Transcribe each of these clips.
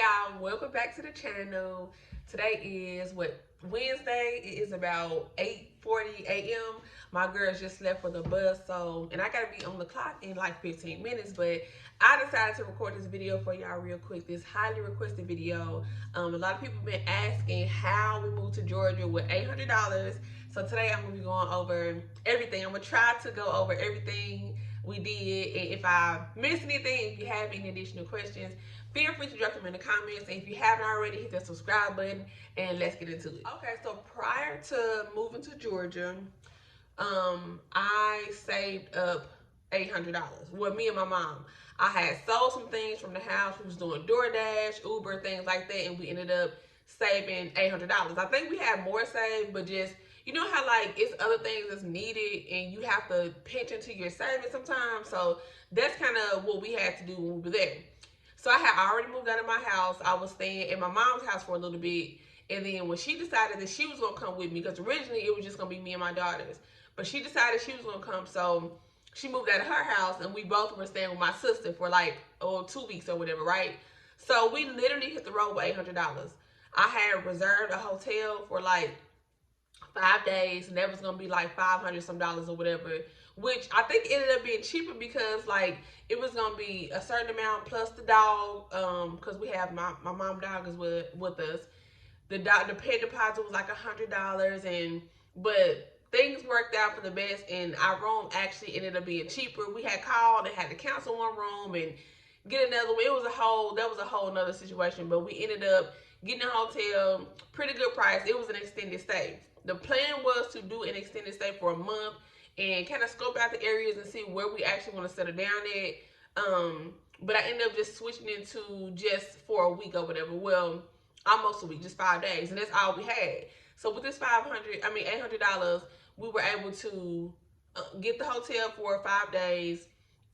y'all, welcome back to the channel. Today is Wednesday. It is about 8:40 a.m. My girls just left for the bus, and I gotta be on the clock in like 15 minutes, but I decided to record this video for y'all real quick. This highly requested video. A lot of people have been asking how we moved to Georgia with $800. So today I'm gonna be going over everything. I'm gonna try to go over everything we did, and if I miss anything, if you have any additional questions, feel free to drop them in the comments. And if you haven't already, hit that subscribe button and let's get into it. Okay, so prior to moving to Georgia, I saved up $800. Well, me and my mom. I had sold some things from the house. We was doing DoorDash, Uber, things like that, and we ended up saving $800. I think we had more saved, but just, you know how like it's other things that's needed and you have to pinch into your savings sometimes. So that's kind of what we had to do when we were there. So I had already moved out of my house. I was staying at my mom's house for a little bit. And then when she decided that she was going to come with me, because originally it was just going to be me and my daughters. But she decided she was going to come, so she moved out of her house, and we both were staying with my sister for like 2 weeks or whatever, right? So we literally hit the road with $800. I had reserved a hotel for like 5 days, and that was gonna be like $500 some or whatever, which I think ended up being cheaper because like it was gonna be a certain amount plus the dog, because we have my mom dog is with us. The pet deposit was like $100, but things worked out for the best, and our room actually ended up being cheaper. We had called and had to cancel one room and get another one. That was a whole nother situation, but we ended up getting a hotel, pretty good price. It was an extended stay. The plan was to do an extended stay for a month and kind of scope out the areas and see where we actually want to settle down at. But I ended up just switching into just for a week or whatever. Well, almost a week, just 5 days, and that's all we had. So with this $800, we were able to get the hotel for 5 days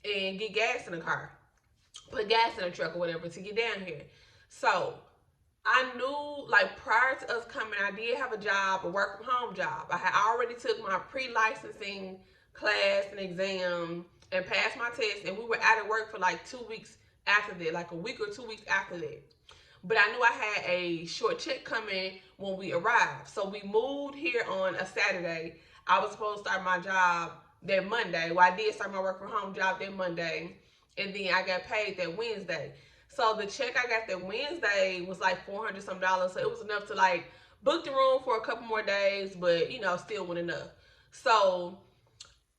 and get gas in the car, put gas in the truck or whatever to get down here. So I knew, like, prior to us coming, I did have a job, a work from home job. I had already took my pre-licensing class and exam and passed my test, and we were out of work for like 2 weeks after that, like a week or 2 weeks after that. But I knew I had a short check coming when we arrived. So we moved here on a Saturday. I was supposed to start my job that Monday. Well, I did start my work from home job that Monday, and then I got paid that Wednesday. So the check I got that Wednesday was like $400 some. So it was enough to like book the room for a couple more days, but you know, still wasn't enough. So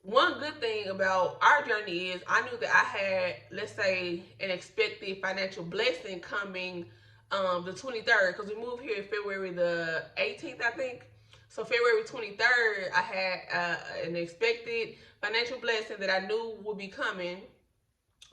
one good thing about our journey is I knew that I had, let's say, an expected financial blessing coming the 23rd, because we moved here February the 18th, I think. So February 23rd, I had an expected financial blessing that I knew would be coming.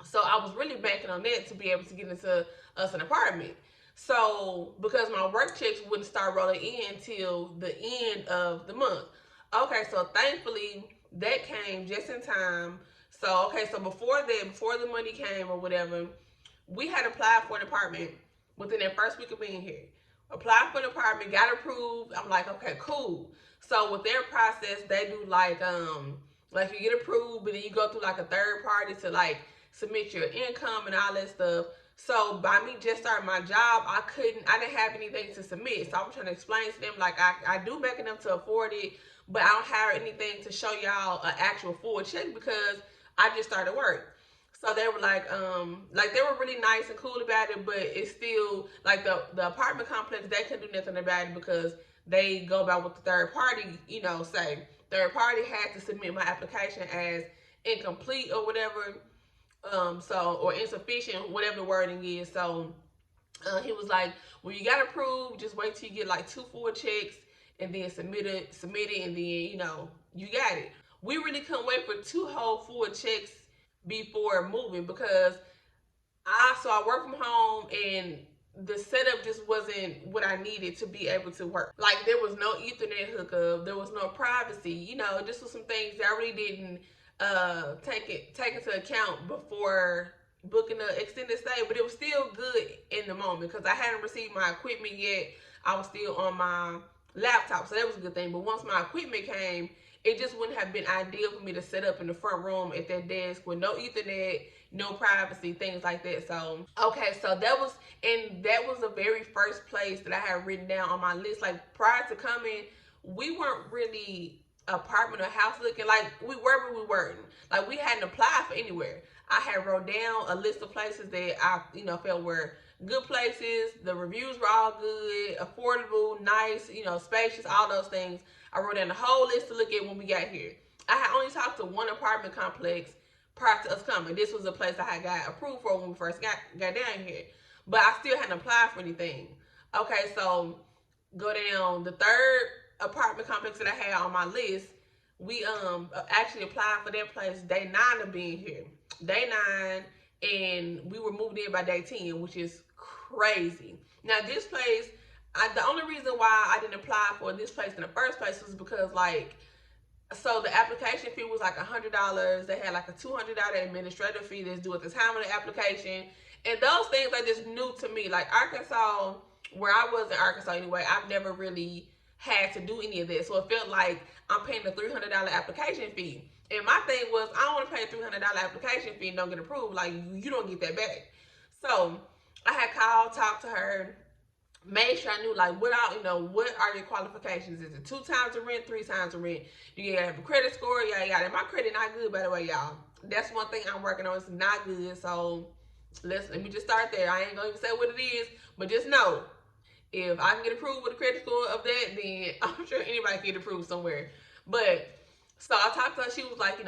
So I was really banking on that to be able to get into us an apartment. So because my work checks wouldn't start rolling in until the end of the month. Okay, so thankfully that came just in time. So okay, so before the money came or whatever, we had applied for an apartment within that first week of being here. Applied for the apartment, got approved. I'm like, okay, cool. So with their process, they do like you get approved, but then you go through like a third party to like submit your income and all that stuff. So by me just starting my job, I didn't have anything to submit. So I'm trying to explain to them, like, I do make enough to afford it, but I don't have anything to show y'all an actual full check because I just started work. So they were like they were really nice and cool about it, but it's still like the apartment complex, they couldn't do nothing about it because they go about what the third party, you know, say. Third party had to submit my application as incomplete or whatever, or insufficient, whatever the wording is. So he was like, well, you got approved, just wait till you get like 2 full checks and then submit it, and then, you know, you got it. We really couldn't wait for 2 whole full checks before moving because I work from home and the setup just wasn't what I needed to be able to work. Like, there was no Ethernet hookup, there was no privacy, you know, this was some things that I really didn't take into account before booking an extended stay, but it was still good in the moment because I hadn't received my equipment yet. I was still on my laptop, so that was a good thing. But once my equipment came, it just wouldn't have been ideal for me to set up in the front room at that desk with no Ethernet, no privacy, things like that. So okay, so that was first place that I had written down on my list. Like prior to coming, we weren't really apartment or house looking. Like we were, but we weren't. Like we hadn't applied for anywhere. I had wrote down a list of places that I, felt were good places. The reviews were all good, affordable, nice, spacious, all those things. I wrote down the whole list to look at when we got here. I had only talked to one apartment complex prior to us coming. This was a place I had got approved for when we first got down here. But I still hadn't applied for anything. Okay, so go down the third apartment complex that I had on my list. We actually applied for that place day 9 of being here. Day 9, and we were moved in by day 10, which is crazy. Now this place, the only reason why I didn't apply for this place in the first place was because so the application fee was like $100. They had like a $200 administrative fee that's due at the time of the application. And those things are just new to me. Like Arkansas, where I was in Arkansas anyway, I've never really had to do any of that. So it felt like I'm paying a $300 application fee. And my thing was, I don't want to pay a $300 application fee and don't get approved. Like, you don't get that back. So I had called, talked to her, made sure I knew what are your qualifications? Is it 2 times the rent, 3 times the rent? Do you have a credit score? Yeah. And my credit not good, by the way, y'all. That's one thing I'm working on. It's not good. So let me just start there. I ain't gonna even say what it is, but just know, if I can get approved with a credit score of that, then I'm sure anybody can get approved somewhere. But so I talked to her. She was like,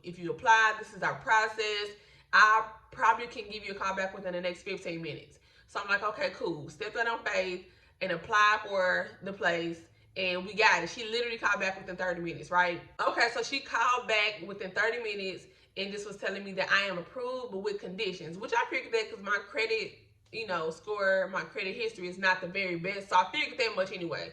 if you apply, this is our process. I probably can give you a call back within the next 15 minutes. So I'm like, okay, cool. Stepped out on faith and applied for the place, and we got it. She literally called back within 30 minutes, right? Okay, so she called back within 30 minutes and just was telling me that I am approved, but with conditions, which I figured that because my credit, score, my credit history is not the very best. So I figured that much anyway.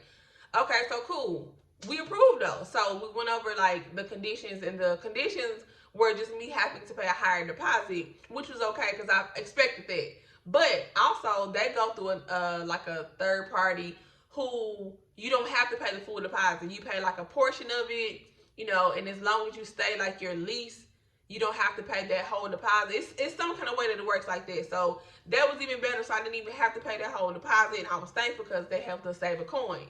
Okay, so cool. We approved though. So we went over the conditions, and the conditions were just me having to pay a higher deposit, which was okay because I expected that. But also they go through a third party who you don't have to pay the full deposit. You pay a portion of it, and as long as you stay your lease, you don't have to pay that whole deposit. It's some kind of way that it works like that. So that was even better. So I didn't even have to pay that whole deposit, and I was thankful because they helped us save a coin.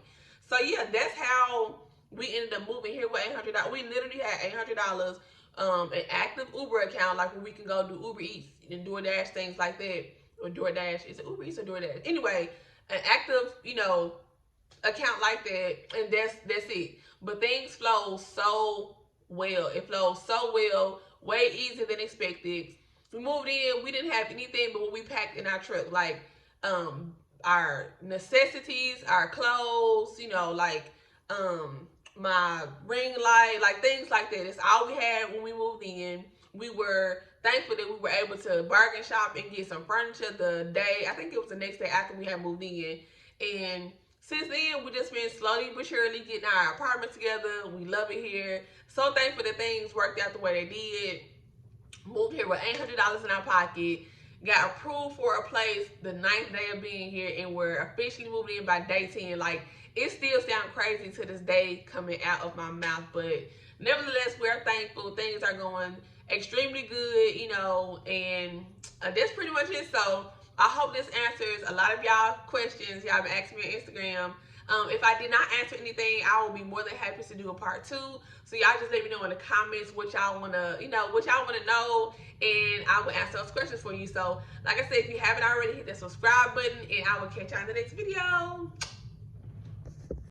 So yeah, that's how we ended up moving here with $800. We literally had $800, an active Uber account, where we can go do Uber Eats and DoorDash, things like that. Or DoorDash, is it Uber Eats or DoorDash? Anyway, an active, account like that, and that's it. But things flow so well. It flows so well, way easier than expected. We moved in, we didn't have anything but what we packed in our truck, our necessities, our clothes, my ring light, things like that. It's all we had when we moved in. We were thankful that we were able to bargain shop and get some furniture the day, I think it was the next day after we had moved in. And since then, we've just been slowly but surely getting our apartment together. We love it here. So thankful that things worked out the way they did. Moved here with $800 in our pocket. Got approved for a place the 9th day of being here, and we're officially moved in by day 10. It still sounds crazy to this day coming out of my mouth, but nevertheless, we're thankful. Things are going extremely good, and that's pretty much it. So I hope this answers a lot of y'all questions y'all been asking me on Instagram. If I did not answer anything, I will be more than happy to do a part 2. So y'all just let me know in the comments what y'all wanna, know, and I will answer those questions for you. So like I said, if you haven't already, hit the subscribe button, and I will catch y'all in the next video.